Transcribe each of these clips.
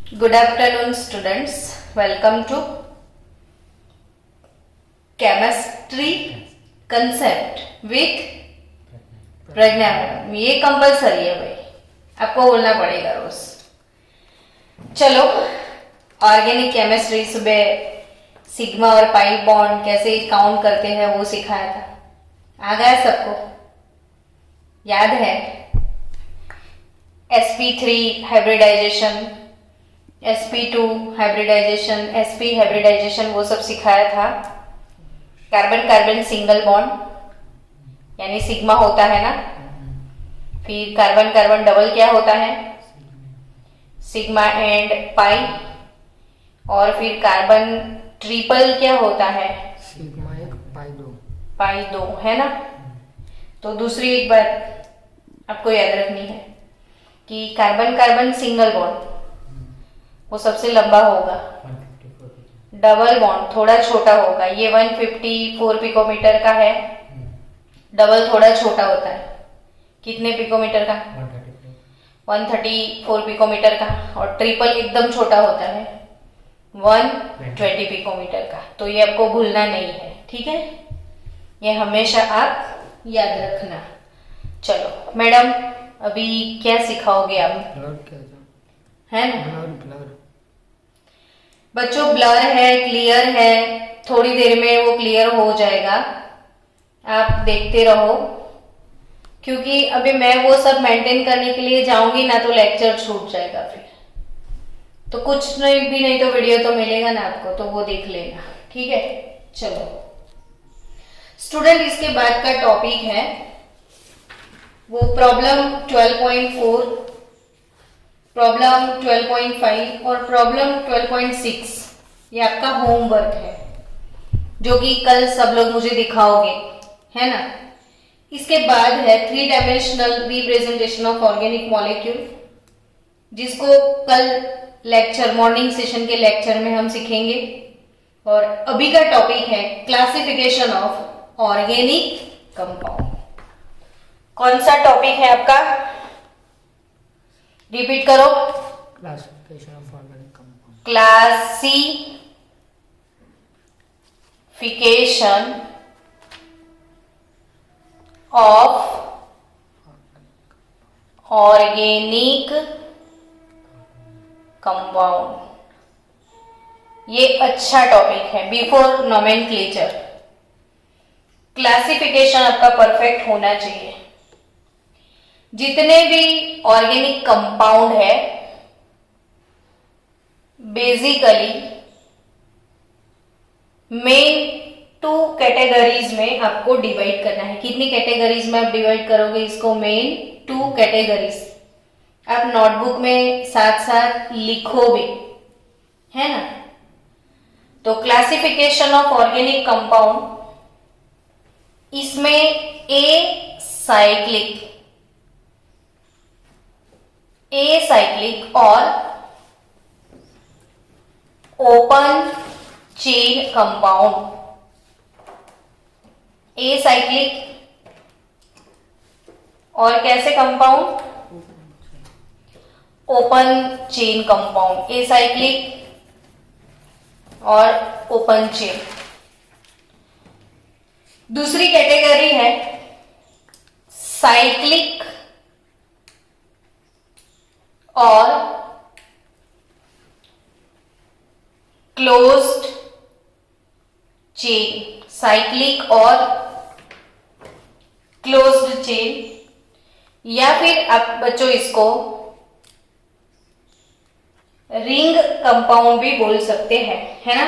Good afternoon, students. Welcome to Chemistry Concept with Pragya madam. ये compulsory है भाई, आपको बोलना पड़ेगा रोज। चलो, ऑर्गेनिक केमिस्ट्री सुबह सिग्मा और पाई बॉन्ड कैसे काउंट करते हैं वो सिखाया था। आ गया सबको? याद है? sp3 hybridisation, sp2 hybridisation, sp hybridisation वो सब सिखाया था। कार्बन कार्बन सिंगल बॉन्ड यानी सिग्मा होता है ना, फिर कार्बन कार्बन डबल क्या होता है? सिग्मा एंड पाई, और फिर कार्बन ट्रिपल क्या होता है? सिग्मा एक पाई दो, है ना। तो दूसरी एक बात आपको याद रखनी है कि कार्बन कार्बन सिंगल बॉन्ड वो सबसे लंबा होगा, डबल बॉन्ड थोड़ा छोटा होगा। ये 154 पिकोमीटर का है, डबल थोड़ा छोटा होता है। कितने पिकोमीटर का? 134 पिकोमीटर का। और ट्रिपल एकदम छोटा होता है, 120 पिकोमीटर का। तो ये आपको भूलना नहीं है, ठीक है? ये हमेशा आप याद रखना। चलो मैडम, अभी क्या सिखाओगे आप? है ना ब्लर बच्चों? ब्लर है, क्लियर है, थोड़ी देर में वो क्लियर हो जाएगा, आप देखते रहो। क्योंकि अभी मैं वो सब मेंटेन करने के लिए जाऊंगी ना तो लेक्चर छूट जाएगा फिर। तो कुछ नहीं तो वीडियो तो मिलेगा ना आपको, तो वो देख लेना, ठीक है? चलो स्टूडेंट, इसके बाद का टॉपिक है वो प्रॉब्लम 12.4, प्रॉब्लम 12.5 और प्रॉब्लम 12.6। ये आपका होमवर्क है जो कि कल सब लोग मुझे दिखाओगे, है ना। इसके बाद है 3 dimensional representation of organic molecule, जिसको कल लेक्चर मॉर्निंग सेशन के लेक्चर में हम सीखेंगे। और अभी का टॉपिक है क्लासिफिकेशन ऑफ ऑर्गेनिक कंपाउंड। कौन सा टॉपिक है आपका? रिपीट करो। Classification of organic compound. Classification of organic compound. ये अच्छा टॉपिक है बिफोर नोमेनक्लेचर। क्लासिफिकेशन आपका परफेक्ट होना चाहिए। जितने भी ऑर्गेनिक कंपाउंड है बेसिकली मेन 2 कैटेगरीज में आपको डिवाइड करना है। कितनी कैटेगरीज में आप डिवाइड करोगे इसको? Main 2 categories. आप नोटबुक में साथ साथ लिखो भी, है ना। तो क्लासिफिकेशन ऑफ ऑर्गेनिक कंपाउंड, इसमें ए साइक्लिक और open chain compound. A cyclic और कैसे compound? Open chain compound. A cyclic और ओपन चेन। दूसरी कैटेगरी है साइक्लिक और क्लोज्ड चेन। साइक्लिक और क्लोज्ड चेन, या फिर आप बच्चों इसको रिंग कंपाउंड भी बोल सकते हैं, है ना।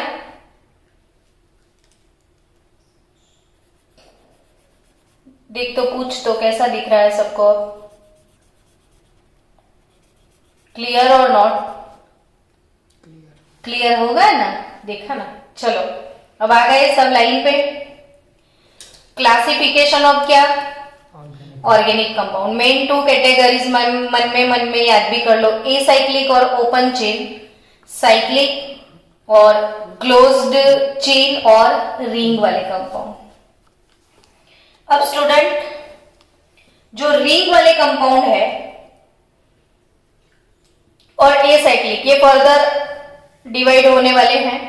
देख तो पूछ तो कैसा दिख रहा है सबको? क्लियर और नॉट? क्लियर होगा ना? देखा ना। चलो अब आ गए सब लाइन पे। क्लासिफिकेशन ऑफ क्या? Organic compound. मेन 2 कैटेगरीज मन में याद भी कर लो, ए साइक्लिक और ओपन चेन, साइक्लिक और क्लोज्ड चेन और रिंग वाले कंपाउंड। अब स्टूडेंट, जो रिंग वाले कंपाउंड है और ए साइक्लिक, ये फर्दर डिवाइड होने वाले हैं।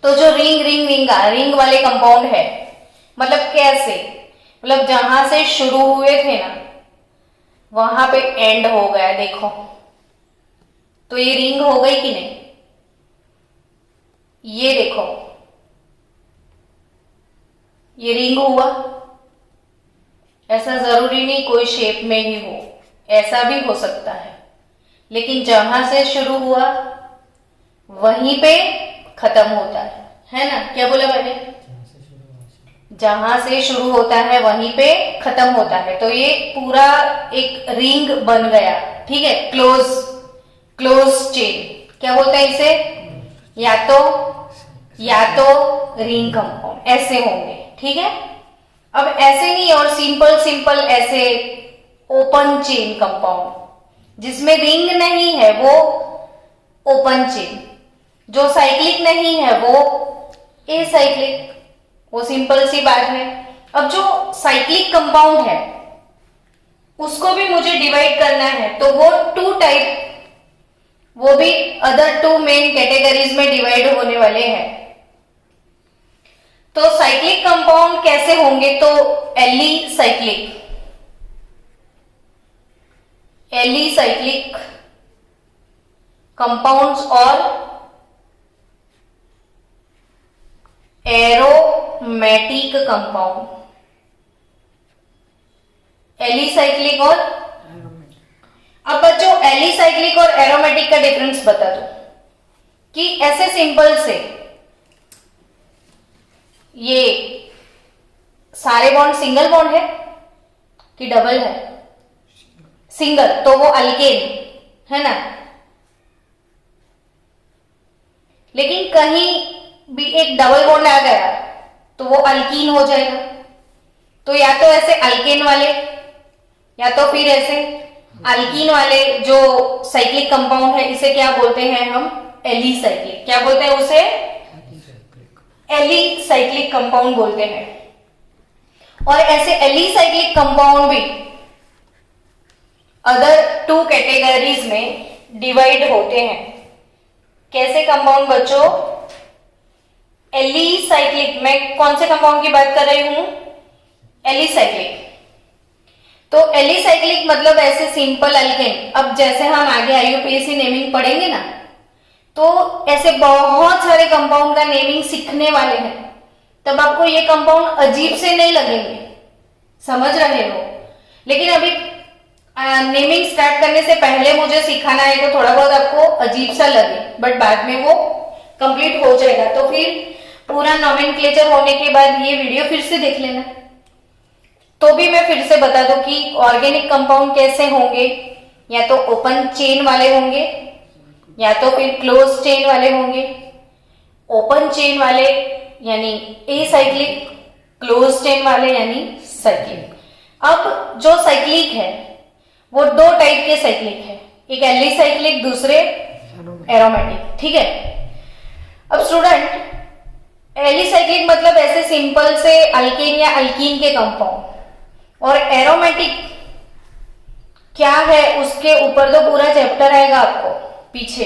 तो जो रिंग वाले कंपाउंड है, मतलब कैसे, मतलब जहां से शुरू हुए थे ना वहां पे एंड हो गया, देखो तो ये रिंग हो गई कि नहीं। ये देखो ये रिंग हुआ। ऐसा जरूरी नहीं कोई शेप में ही हो, ऐसा भी हो सकता है, लेकिन जहां से शुरू हुआ वहीं पे खत्म होता है ना। क्या बोला मैंने, जहां से शुरू होता है वहीं पे खत्म होता है। तो ये पूरा एक रिंग बन गया, ठीक है, क्लोज चेन। क्या बोलते हैं इसे, या तो रिंग कंपाउंड ऐसे होंगे, ठीक है। अब ऐसे नहीं, और सिंपल ऐसे ओपन चेन कंपाउंड जिसमें रिंग नहीं है वो ओपन चेन, जो साइक्लिक नहीं है वो ए साइक्लिक, वो सिंपल सी बात है। अब जो साइक्लिक कंपाउंड है उसको भी मुझे डिवाइड करना है, तो वो टू टाइप, वो भी अदर टू मेन कैटेगरीज में डिवाइड होने वाले हैं। तो साइक्लिक कंपाउंड कैसे होंगे, तो एली साइक्लिक कंपाउंड्स और एरोमेटिक कंपाउंड, एलिसाइक्लिक और, अब बच्चों एलिसाइक्लिक और एरोमेटिक का डिफरेंस बता दो कि ऐसे सिंपल से ये सारे बॉन्ड सिंगल बॉन्ड है कि डबल है, सिंगल, तो वो अल्केन है ना। लेकिन कहीं भी एक डबल बॉन्ड आ गया तो वो अल्कीन हो जाएगा। तो या तो ऐसे अल्केन वाले या तो फिर ऐसे अल्कीन वाले जो साइक्लिक कंपाउंड है इसे क्या बोलते हैं हम, एलिसाइक्लिक। क्या बोलते हैं उसे, एलिसाइक्लिक कंपाउंड बोलते हैं। और ऐसे एलिसाइक्लिक कंपाउंड भी अदर टू कैटेगरीज में डिवाइड होते हैं। कैसे कंपाउंड बच्चों, एलिसाइक्लिक, मैं कौन से कंपाउंड की बात कर रही हूं, एलिसाइक्लिक। तो एलिसाइक्लिक मतलब ऐसे सिंपल अल्केन। अब जैसे हम आगे आईयूपीएसी नेमिंग पढ़ेंगे ना, तो ऐसे बहुत सारे कंपाउंड का नेमिंग सीखने वाले हैं, तब आपको ये कंपाउंड अजीब से नहीं लगेंगे, समझ रहे हो। लेकिन अभी नेमिंग स्टार्ट करने से पहले मुझे सिखाना है तो थोड़ा बहुत आपको अजीब सा लगे, बट बाद में वो कंप्लीट हो जाएगा। तो फिर पूरा नॉमेनक्लेचर होने के बाद ये वीडियो फिर से देख लेना, तो भी मैं फिर से बता दूं कि ऑर्गेनिक कंपाउंड कैसे होंगे, या तो ओपन चेन वाले होंगे या तो फिर क्लोज चेन वाले होंगे। ओपन चेन वाले यानी ए साइक्लिक, क्लोज चेन वाले यानी साइक्लिक। अब जो साइक्लिक है वो दो टाइप के साइक्लिक है, एक एलिसाइक्लिक, दूसरे एरोमेटिक, ठीक है। अब स्टूडेंट एलिसाइक्लिक मतलब ऐसे सिंपल से अल्केन या अल्कीन के कंपाउंड, और एरोमेटिक क्या है उसके ऊपर तो पूरा चैप्टर आएगा आपको पीछे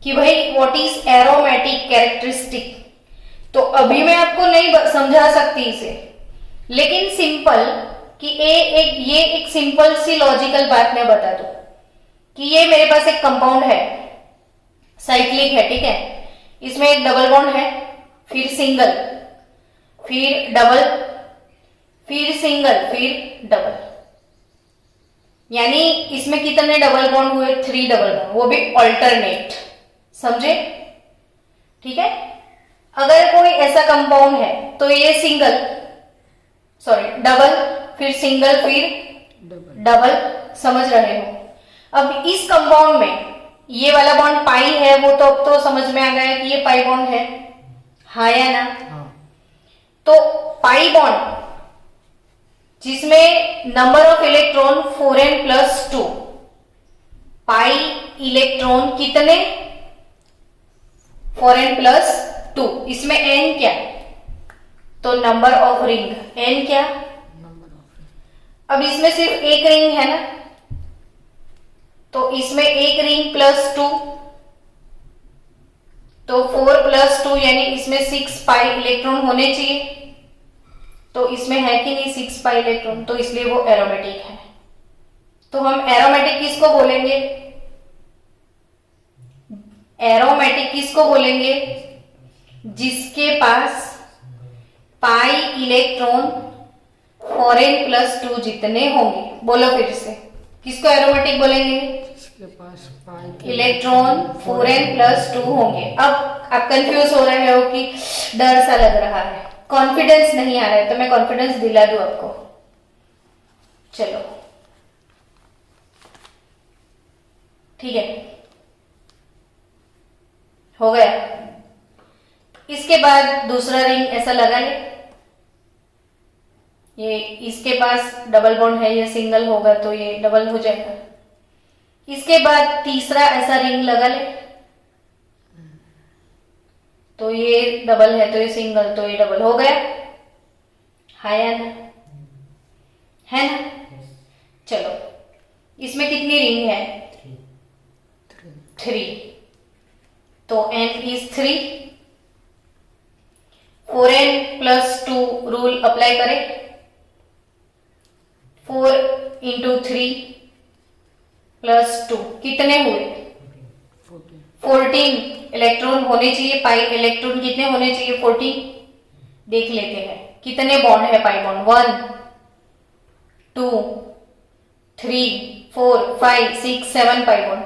कि भाई व्हाट इज एरोमेटिक कैरेक्टरिस्टिक। तो अभी मैं आपको नहीं समझा सकती इसे, लेकिन सिंपल कि ये एक सिंपल सी लॉजिकल बात मैं बता दूं कि ये मेरे पास एक कंपाउंड है, साइक्लिक है, ठीक है। इसमें एक डबल बॉन्ड है, फिर सिंगल, फिर डबल, फिर सिंगल, फिर डबल, यानी इसमें कितने डबल बॉन्ड हुए, 3 डबल बॉन्ड, वो भी ऑल्टरनेट, समझे, ठीक है। अगर कोई ऐसा कंपाउंड है तो ये डबल, फिर सिंगल, फिर डबल, समझ रहे हो। अब इस कंपाउंड में ये वाला बॉन्ड पाई है, वो तो अब तो समझ में आ गया कि ये पाई बॉन्ड है, हाँ या ना। तो पाई बॉन्ड जिसमें number of electron 4n+2, pi electron कितने, 4n+2, इसमें n क्या, तो नंबर ऑफ रिंग, n क्या, अब इसमें सिर्फ एक रिंग है ना, तो इसमें एक रिंग प्लस 2, तो 4 प्लस 2 यानी इसमें 6 पाई इलेक्ट्रॉन होने चाहिए। तो इसमें है कि नहीं 6 पाई इलेक्ट्रॉन, तो इसलिए वो एरोमेटिक है। तो हम एरोमेटिक किसको बोलेंगे? एरोमेटिक किसको बोलेंगे? जिसके पास पाई इलेक्ट्रॉन 4n प्लस 2 जितने होंगे। बोलो फिर से, किसको एरोमेटिक बोलेंगे? इसके पास पाई इलेक्ट्रॉन 4n प्लस 2 होंगे। अब आप कंफ्यूज हो रहे हो कि डर सा लग रहा है, कॉन्फिडेंस नहीं आ रहा है, तो मैं कॉन्फिडेंस दिला दूं आपको। चलो ठीक है, हो गया। इसके बाद दूसरा रिंग ऐसा लगा ले, ये इसके पास डबल बॉन्ड है, ये सिंगल होगा तो ये डबल हो जाएगा। इसके बाद तीसरा ऐसा रिंग लगा ले, तो ये डबल है तो ये सिंगल, तो ये डबल हो गया। है या ना? है ना? चलो इसमें कितनी रिंग है? 3। तो n is 3। 4n plus 2 rule apply करें। 4 इंटू 3 प्लस 2 कितने हुए? 14 इलेक्ट्रॉन होने चाहिए। पाई इलेक्ट्रॉन कितने होने चाहिए? 14। देख लेते हैं कितने बॉन्ड है पाई बॉन्ड। 1 2 3 4 5 6 7 pi bond.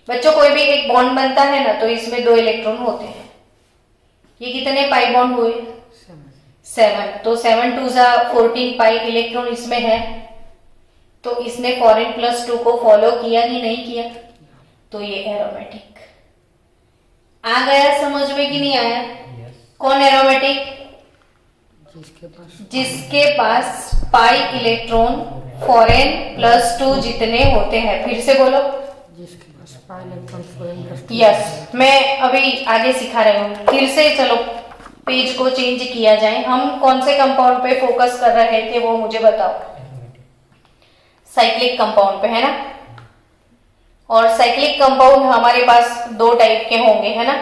बच्चों कोई भी एक बॉन्ड बनता है ना, तो इसमें 2 इलेक्ट्रॉन होते हैं। ये कितने पाई बॉन्ड हुए? 7। तो 7 2 14 पाई इलेक्ट्रॉन इसमें है। तो इसने 4n प्लस 2 को फॉलो किया कि नहीं किया? तो ये एरोमेटिक आ गया। समझ में कि नहीं आया? कौन एरोमेटिक? जिसके पास पाई इलेक्ट्रॉन 4n प्लस 2 जितने होते हैं। फिर से बोलो। जिसके पास pi electron 4n plus 2। Yes, मैं अभी आगे सिखा रही हूँ। फिर से चलो पेज को चेंज किया जाए। हम कौन से कंपाउंड पे फोकस कर रहे थे वो मुझे बताओ। साइक्लिक कंपाउंड पे, है ना? और साइक्लिक कंपाउंड हमारे पास 2 टाइप के होंगे, है ना?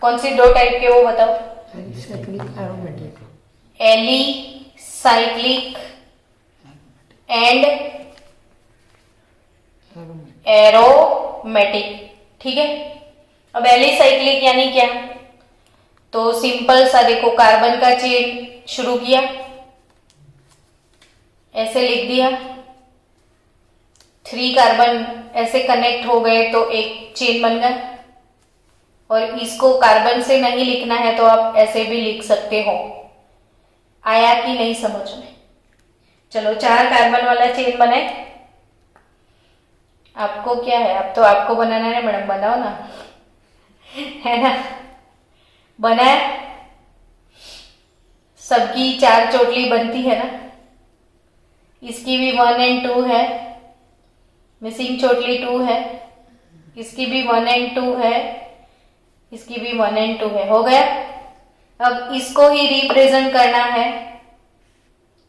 कौन सी 2 टाइप के वो बताओ। Alicyclic aromatic. Alicyclic and aromatic. ठीक है, अब एलिसाइक्लिक यानी क्या? तो सिंपल सा देखो, कार्बन का चेन शुरू किया, ऐसे लिख दिया, 3 कार्बन ऐसे कनेक्ट हो गए तो एक चेन बन गया। और इसको कार्बन से नहीं लिखना है तो आप ऐसे भी लिख सकते हो। आया कि नहीं समझ में? चलो 4 कार्बन वाला चेन बनाए। आपको क्या है, अब तो आपको बनाना है मैडम, बनाओ ना। है ना? बनाए। सबकी 4 चोटली बनती है ना? इसकी भी 1 and 2 है, मिसिंग चोटली 2 है, इसकी भी 1 and 2 है, इसकी भी 1 and 2 है। हो गया। अब इसको ही रिप्रेजेंट करना है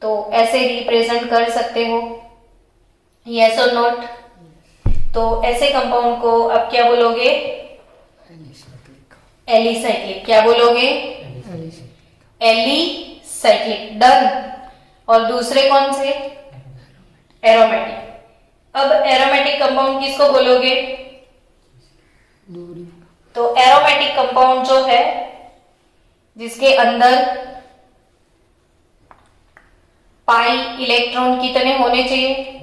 तो ऐसे रिप्रेजेंट कर सकते हो। यस और नोट? तो ऐसे कंपाउंड को अब क्या बोलोगे? एलिसाइक्लिक। क्या बोलोगे? एलिसाइक्लिक। डन। और दूसरे कौन से? एरोमेटिक। अब एरोमेटिक कंपाउंड किसको बोलोगे? तो एरोमेटिक कंपाउंड जो है जिसके अंदर पाई इलेक्ट्रॉन कितने होने चाहिए?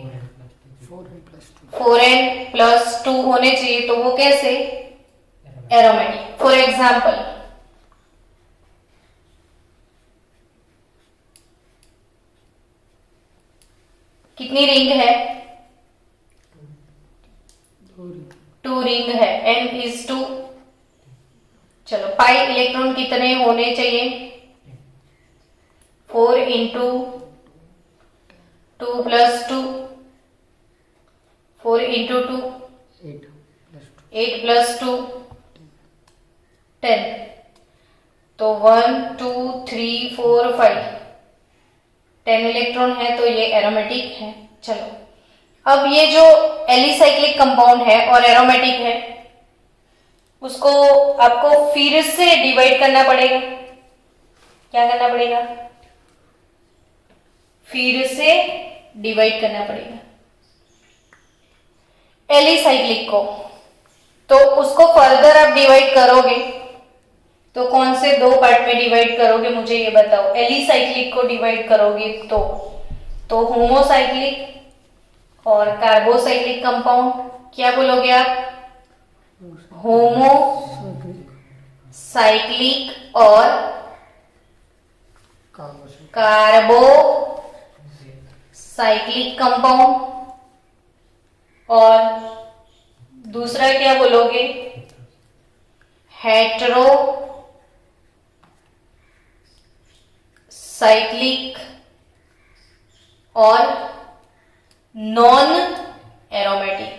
4n प्लस 2 होने चाहिए, तो वो कैसे? एरोमेटिक। फॉर एग्जाम्पल, कितनी रिंग है? 2 रिंग है। n is 2। चलो पाई इलेक्ट्रॉन कितने होने चाहिए? 4 इंटू 2 प्लस 2, 4 इंटू 2 8 प्लस 2 10। तो 1 2 3 4 5 10 इलेक्ट्रॉन है, तो ये एरोमेटिक है। चलो अब ये जो एलिसाइक्लिक कंपाउंड है और एरोमेटिक है, उसको आपको फिर से डिवाइड करना पड़ेगा। क्या करना पड़ेगा? फिर से डिवाइड करना पड़ेगा एलिसाइक्लिक को। तो उसको फर्दर आप डिवाइड करोगे तो कौन से दो पार्ट में डिवाइड करोगे, मुझे ये बताओ। एलिसाइक्लिक को डिवाइड करोगे तो होमोसाइक्लिक और कार्बोसाइक्लिक कंपाउंड, क्या बोलोगे आप? होमोसाइक्लिक और कार्बोसाइक्लिक कंपाउंड। और दूसरा क्या बोलोगे? हेटेरोसाइक्लिक और नॉन एरोमेटिक।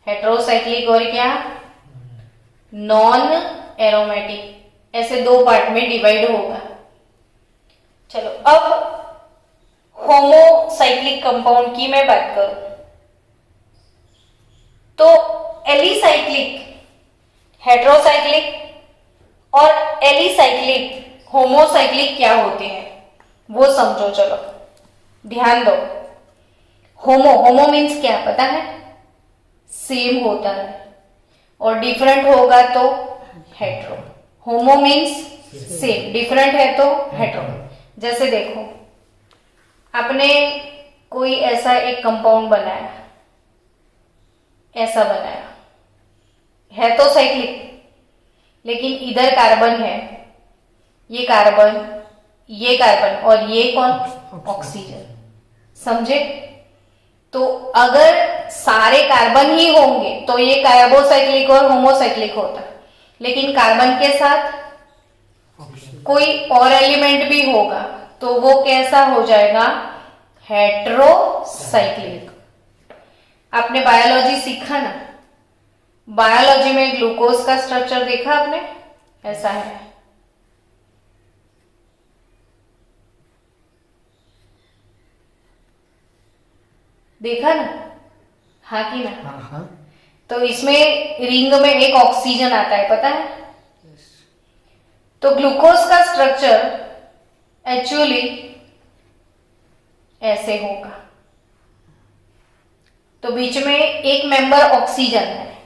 हेटेरोसाइक्लिक और क्या? Non aromatic. ऐसे दो पार्ट में डिवाइड होगा। चलो अब होमोसाइक्लिक कंपाउंड की मैं बात करूं तो एलिसाइक्लिक, हेटेरोसाइक्लिक और एलिसाइक्लिक, होमोसाइक्लिक क्या होते हैं वो समझो। चलो ध्यान दो। होमो मीन्स क्या पता है? सेम होता है, और डिफरेंट होगा तो हेटेरो। होमो मीन्स सेम, डिफरेंट है तो हेटेरो। जैसे देखो, आपने कोई ऐसा एक कंपाउंड बनाया, ऐसा बनाया है तो साइक्लिक, लेकिन इधर कार्बन है, ये कार्बन और ये कौन? ऑक्सीजन। समझे? तो अगर सारे कार्बन ही होंगे तो ये कार्बोसाइक्लिक और होमोसाइक्लिक होता, लेकिन कार्बन के साथ कोई और एलिमेंट भी होगा तो वो कैसा हो जाएगा? हेटेरोसाइक्लिक। आपने बायोलॉजी सीखा ना, बायोलॉजी में ग्लूकोज का स्ट्रक्चर देखा आपने? ऐसा है। देखा ना? हाँ कि ना? हाँ। तो इसमें रिंग में एक ऑक्सीजन आता है, पता है? तो ग्लूकोज का स्ट्रक्चर एक्चुअली ऐसे होगा। तो बीच में एक मेंबर ऑक्सीजन है,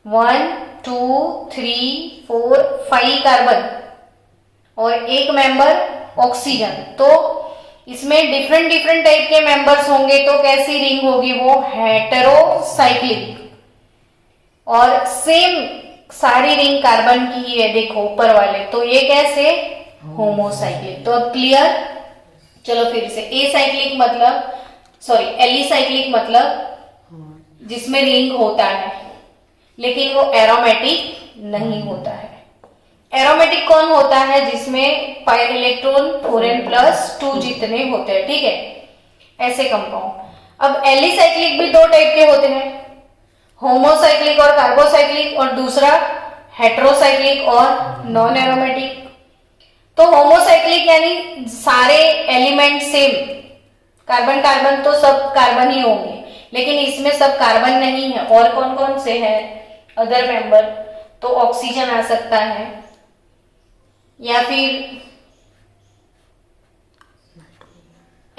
1 2 3 4 5 कार्बन और एक मेंबर ऑक्सीजन। तो इसमें डिफरेंट टाइप के मेंबर्स होंगे तो कैसी रिंग होगी? वो हेटेरोसाइक्लिक। और सेम सारी रिंग कार्बन की ही है, देखो ऊपर वाले, तो ये कैसे? होमोसाइक्लिक। तो अब क्लियर? चलो फिर से। एसाइक्लिक मतलब, सॉरी, एलिसाइक्लिक मतलब जिसमें रिंग होता है लेकिन वो एरोमेटिक नहीं होता है। एरोमेटिक कौन होता है? जिसमें पाई इलेक्ट्रॉन 4n+2 जितने होते हैं, ठीक है, ऐसे कंपाउंड। अब एलिसाइक्लिक भी दो टाइप के होते हैं, होमोसाइक्लिक और कार्बोसाइक्लिक, और दूसरा हेटेरोसाइक्लिक और नॉन एरोमेटिक। तो होमोसाइक्लिक यानी सारे एलिमेंट सेम, कार्बन कार्बन तो सब कार्बन ही होंगे, लेकिन इसमें सब कार्बन नहीं है। और कौन कौन से हैं अदर मेंबर? तो ऑक्सीजन आ सकता है, या फिर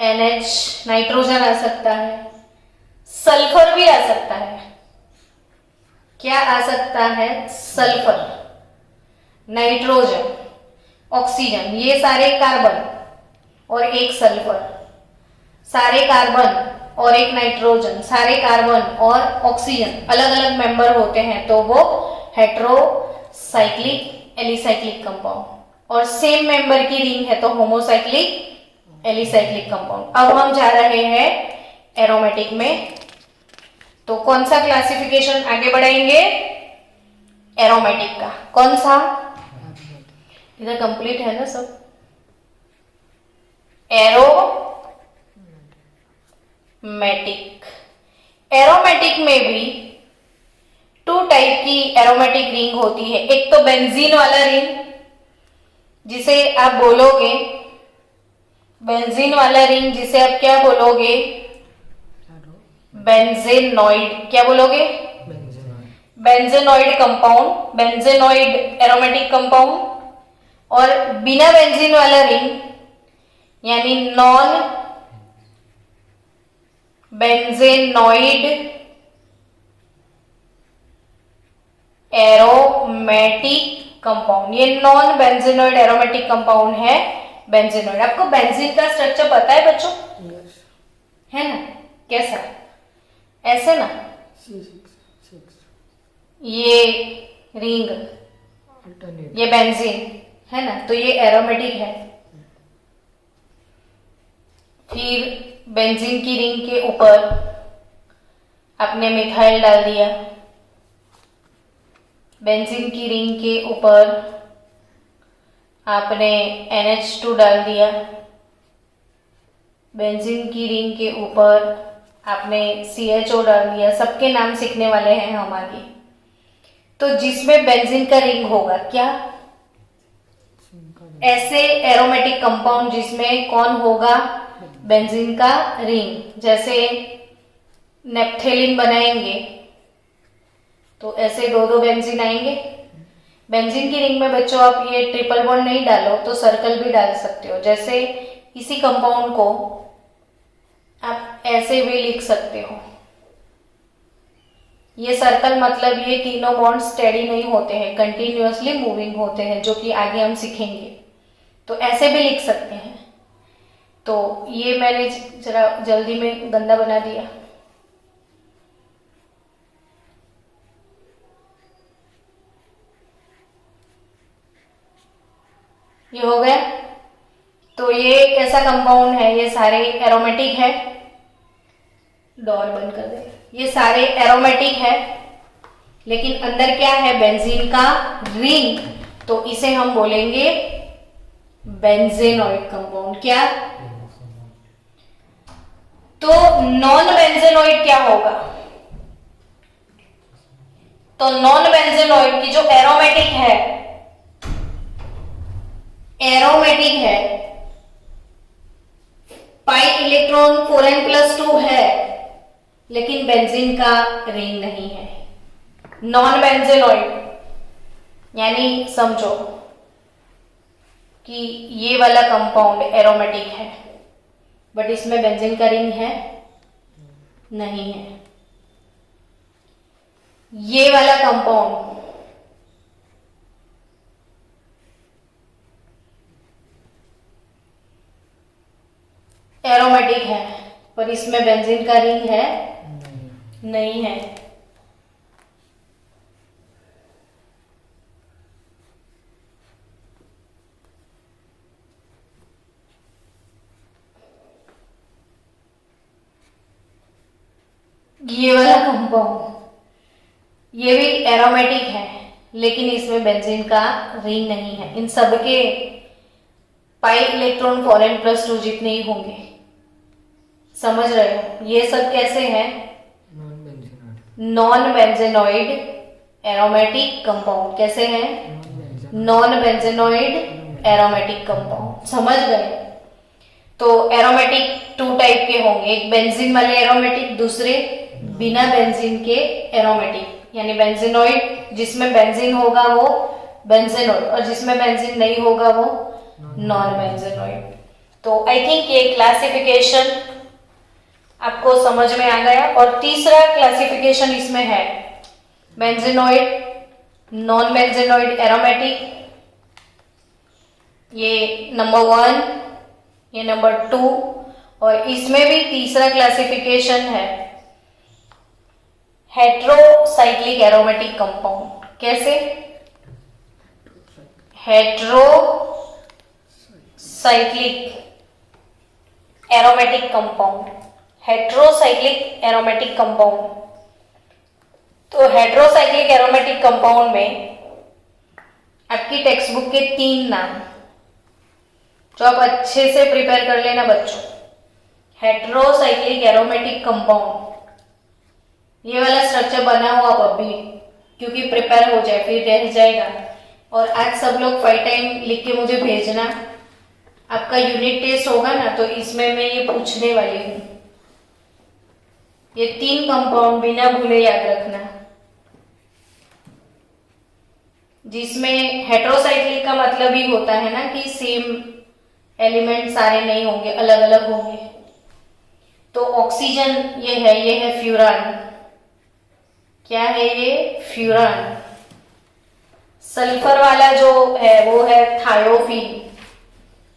NH नाइट्रोजन आ सकता है, सल्फर भी आ सकता है। क्या आ सकता है? सल्फर, नाइट्रोजन, ऑक्सीजन, ये सारे कार्बन और एक सल्फर, सारे कार्बन और एक नाइट्रोजन, सारे कार्बन और ऑक्सीजन अलग अलग मेंबर होते हैं, तो वो हेटेरोसाइक्लिक एलिसाइक्लिक कंपाउंड। और सेम मेंबर की रिंग है तो होमोसाइक्लिक एलिसाइक्लिक कंपाउंड। अब हम जा रहे हैं एरोमेटिक में। तो कौन सा क्लासिफिकेशन आगे बढ़ाएंगे? एरोमेटिक का। कौन सा? इधर कंप्लीट है ना सब? एरोमेटिक। एरोमेटिक में भी 2 टाइप की एरोमेटिक रिंग होती है। एक तो बेंजीन वाला रिंग, जिसे आप बोलोगे बेंजीन वाला रिंग, जिसे आप क्या बोलोगे? बेंजेनॉइड, क्या बोलोगे? Benzenoid. Benzenoid compound, benzenoid aromatic compound. और बिना बेंजीन वाला रिंग यानी नॉन बेंजेनॉइड एरोमेटिक कंपाउंड, ये नॉन बेंजेनॉइड एरोमेटिक कंपाउंड है बेंजेनॉइड। आपको बेंजीन का स्ट्रक्चर पता है बच्चों? यस। है ना? कैसा? ऐसे ना, C6 ये रिंग, अल्टरनेट। ये बेंजीन है ना, तो ये एरोमेटिक है। फिर बेंजीन की रिंग के ऊपर आपने मिथाइल डाल दिया, बेंजीन की रिंग के ऊपर आपने NH2 डाल दिया, बेंजीन की रिंग के ऊपर आपने CHO डाल दिया। सबके नाम सीखने वाले हैं हम आगे। तो जिसमें बेंजीन का रिंग होगा क्या? ऐसे एरोमेटिक कंपाउंड जिसमें कौन होगा? बेंजीन का रिंग। जैसे नेप्थेलिन बनाएंगे तो ऐसे दो दो बेंजीन आएंगे। बेंजीन की रिंग में बच्चों आप ये ट्रिपल बॉन्ड नहीं डालो तो सर्कल भी डाल सकते हो। जैसे इसी कंपाउंड को आप ऐसे भी लिख सकते हो। ये सर्कल मतलब ये तीनों बॉन्ड स्टेडी नहीं होते हैं, कंटिन्यूअसली मूविंग होते हैं, जो कि आगे हम सीखेंगे। तो ऐसे भी लिख सकते हैं। तो ये मैंने जरा जल्दी में गंदा बना दिया। ये हो गया। तो ये ऐसा कंपाउंड है, ये सारे एरोमेटिक है। डोर बंद कर दे। ये सारे एरोमेटिक है, लेकिन अंदर क्या है? बेंजीन का रिंग। तो इसे हम बोलेंगे बेंजेनॉइड कंपाउंड। क्या? तो नॉन बेंजेनॉइड क्या होगा? तो नॉन बेंजेनॉइड की जो एरोमेटिक है, एरोमेटिक है, पाई इलेक्ट्रॉन 4n+2 है, लेकिन बेंजीन का रिंग नहीं है। नॉन बेंजेनॉइड यानी समझो कि ये वाला कंपाउंड एरोमेटिक है, बट इसमें बेंजीन का रिंग है नहीं है। ये वाला कंपाउंड एरोमेटिक है, पर इसमें बेंजीन का रिंग है नहीं है। ये वाला कंपाउंड ये भी एरोमेटिक है, लेकिन इसमें बेंजीन का रिंग नहीं है। इन सब के पाई इलेक्ट्रॉन 4n+2 जितने ही होंगे। समझ रहे हो? ये सब कैसे हैं? Non benzenoid aromatic compound. कैसे हैं? Non benzenoid aromatic compound. समझ गए? तो एरोमेटिक 2 टाइप के होंगे, एक बेंजीन वाले एरोमेटिक, दूसरे बिना बेंजीन के एरोमेटिक। यानी बेंजेनॉइड, जिसमें बेंजीन होगा वो बेंजेनॉइड, और जिसमें बेंजीन नहीं होगा वो नॉन बेंजेनॉइड। तो आई थिंक ये क्लासिफिकेशन आपको समझ में आ गया। और तीसरा क्लासिफिकेशन इसमें है बेंजेनॉइड, नॉन बेंजेनॉइड एरोमेटिक। ये नंबर 1, ये नंबर 2, और इसमें भी तीसरा क्लासिफिकेशन है हेट्रोसाइक्लिक एरोमेटिक कंपाउंड। कैसे? Heterocyclic aromatic compound. Heterocyclic aromatic compound. तो हेट्रोसाइक्लिक एरोमेटिक कंपाउंड में आपकी टेक्स्ट बुक के 3 नाम, जो आप अच्छे से प्रिपेयर कर लेना बच्चों। हेट्रोसाइक्लिक एरोमेटिक कंपाउंड, ये वाला स्ट्रक्चर बना हुआ अब भी, क्योंकि प्रिपेयर हो जाए, फिर रह जाएगा। और आज सब लोग 5 टाइम लिख के मुझे भेजना। आपका यूनिट टेस्ट होगा ना, तो इसमें मैं ये पूछने वाली हूँ। ये 3 कंपाउंड बिना भूले याद रखना, जिसमें हेटेरोसाइक्लिक का मतलब ही होता है ना कि सेम एलिमेंट सारे नहीं होंगे, अलग अलग होंगे। तो ऑक्सीजन ये है फ्यूरान। क्या है ये? फ्यूरान। सल्फर वाला जो है वो है थायोफीन।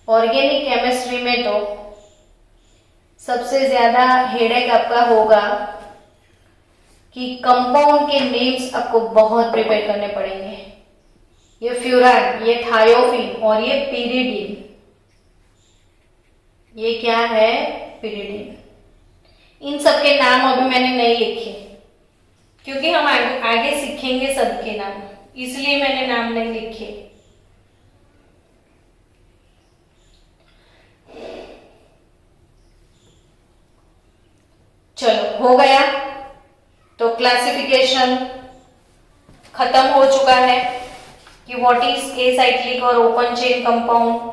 ऑर्गेनिक केमिस्ट्री में तो सबसे ज्यादा हेडेक आपका होगा कि कंपाउंड के नेम्स आपको बहुत प्रिपेयर करने पड़ेंगे। ये फ्यूरान, ये थायोफीन और ये पिरिडीन। ये क्या है? पिरिडीन। इन सब के नाम अभी मैंने नहीं लिखे क्योंकि हम आगे सीखेंगे सबके नाम, इसलिए मैंने नाम नहीं लिखे। चलो, हो गया। तो क्लासिफिकेशन खत्म हो चुका है कि व्हाट इज एसाइक्लिक और ओपन चेन कंपाउंड,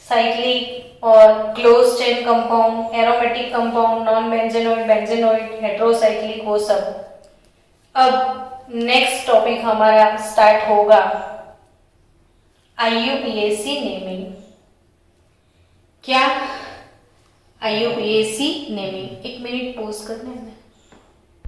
साइक्लिक और close chain compound, aromatic compound, non benzenoid, benzenoid, heterocyclic, वो सब। अब नेक्स्ट टॉपिक हमारा स्टार्ट होगा IUPAC नेमिंग। क्या? IUPAC naming. 1 मिनट पॉज करना है।